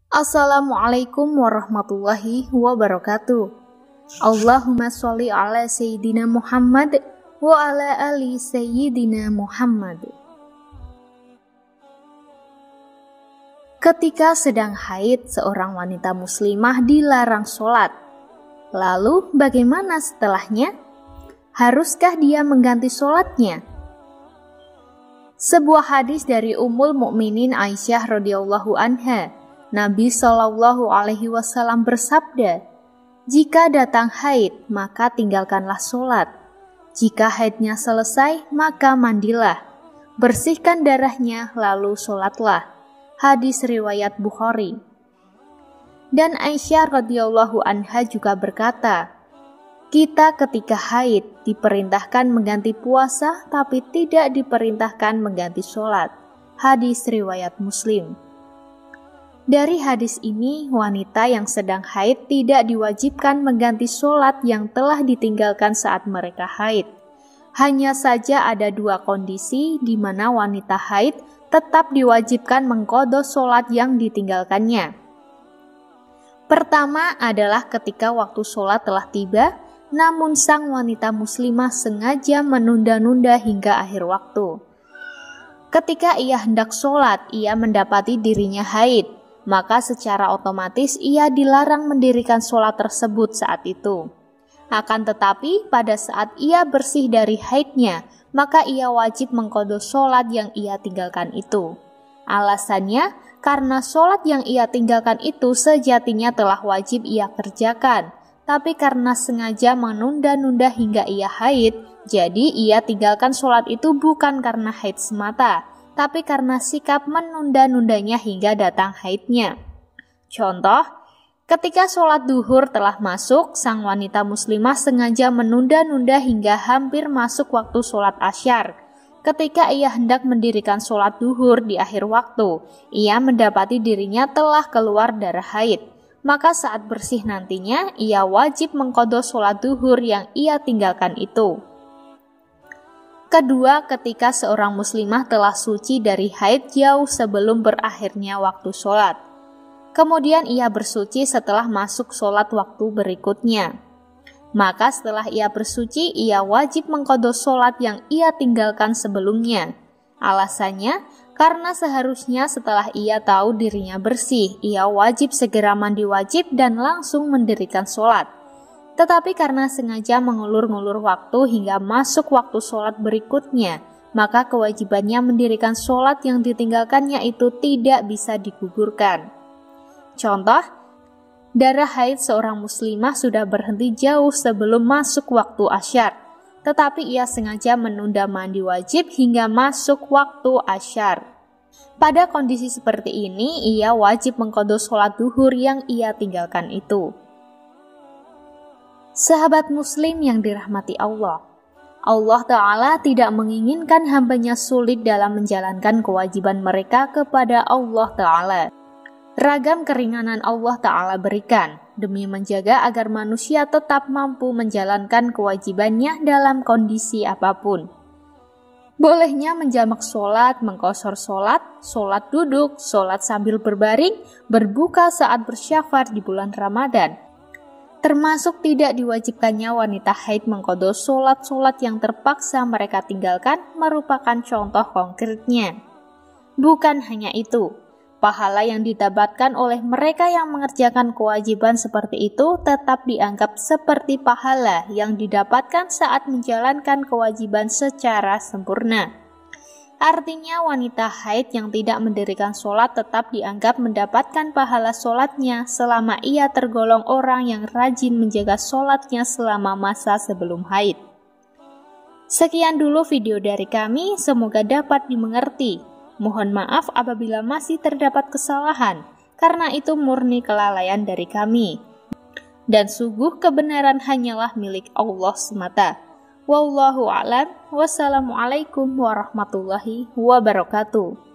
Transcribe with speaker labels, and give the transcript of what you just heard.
Speaker 1: Assalamualaikum warahmatullahi wabarakatuh. Allahumma sholli ala Sayyidina Muhammad wa ala ali Sayyidina Muhammad. Ketika sedang haid, seorang wanita muslimah dilarang sholat. Lalu bagaimana setelahnya? Haruskah dia mengganti sholatnya? Sebuah hadis dari Ummul Mukminin Aisyah radhiyallahu anha, Nabi Shallallahu alaihi wasallam bersabda, "Jika datang haid, maka tinggalkanlah sholat. Jika haidnya selesai, maka mandilah. Bersihkan darahnya, lalu sholatlah." Hadis riwayat Bukhari. Dan Aisyah radhiyallahu anha juga berkata, "Kita ketika haid diperintahkan mengganti puasa, tapi tidak diperintahkan mengganti sholat." Hadis riwayat Muslim. Dari hadis ini, wanita yang sedang haid tidak diwajibkan mengganti sholat yang telah ditinggalkan saat mereka haid. Hanya saja ada dua kondisi di mana wanita haid tetap diwajibkan mengqadha sholat yang ditinggalkannya. Pertama adalah ketika waktu sholat telah tiba, namun sang wanita muslimah sengaja menunda-nunda hingga akhir waktu. Ketika ia hendak sholat, ia mendapati dirinya haid, maka secara otomatis ia dilarang mendirikan sholat tersebut saat itu. Akan tetapi pada saat ia bersih dari haidnya, maka ia wajib mengqadha sholat yang ia tinggalkan itu. Alasannya, karena sholat yang ia tinggalkan itu sejatinya telah wajib ia kerjakan, tapi karena sengaja menunda-nunda hingga ia haid, jadi ia tinggalkan sholat itu bukan karena haid semata, tapi karena sikap menunda-nundanya hingga datang haidnya. Contoh, ketika sholat duhur telah masuk, sang wanita muslimah sengaja menunda-nunda hingga hampir masuk waktu sholat asyar. Ketika ia hendak mendirikan sholat duhur di akhir waktu, ia mendapati dirinya telah keluar darah haid. Maka saat bersih nantinya, ia wajib mengqadha sholat duhur yang ia tinggalkan itu. Kedua, ketika seorang muslimah telah suci dari haid jauh sebelum berakhirnya waktu sholat. Kemudian ia bersuci setelah masuk sholat waktu berikutnya. Maka setelah ia bersuci, ia wajib mengqadha sholat yang ia tinggalkan sebelumnya. Alasannya, karena seharusnya setelah ia tahu dirinya bersih, ia wajib segera mandi wajib dan langsung mendirikan sholat. Tetapi karena sengaja mengulur-ngulur waktu hingga masuk waktu sholat berikutnya, maka kewajibannya mendirikan sholat yang ditinggalkannya itu tidak bisa digugurkan. Contoh, darah haid seorang muslimah sudah berhenti jauh sebelum masuk waktu asyar, tetapi ia sengaja menunda mandi wajib hingga masuk waktu asyar. Pada kondisi seperti ini, ia wajib mengqadha sholat duhur yang ia tinggalkan itu. Sahabat muslim yang dirahmati Allah, Allah Ta'ala tidak menginginkan hambanya sulit dalam menjalankan kewajiban mereka kepada Allah Ta'ala. Ragam keringanan Allah Ta'ala berikan, demi menjaga agar manusia tetap mampu menjalankan kewajibannya dalam kondisi apapun. Bolehnya menjamak sholat, mengqashar sholat, sholat duduk, sholat sambil berbaring, berbuka saat bersyafar di bulan Ramadan. Termasuk tidak diwajibkannya wanita haid mengqadha sholat-sholat yang terpaksa mereka tinggalkan merupakan contoh konkretnya. Bukan hanya itu, pahala yang didapatkan oleh mereka yang mengerjakan kewajiban seperti itu tetap dianggap seperti pahala yang didapatkan saat menjalankan kewajiban secara sempurna. Artinya wanita haid yang tidak mendirikan sholat tetap dianggap mendapatkan pahala sholatnya selama ia tergolong orang yang rajin menjaga sholatnya selama masa sebelum haid. Sekian dulu video dari kami, semoga dapat dimengerti. Mohon maaf apabila masih terdapat kesalahan, karena itu murni kelalaian dari kami. Dan sungguh kebenaran hanyalah milik Allah semata. Wallahu a'lam. Wassalamualaikum warahmatullahi wabarakatuh.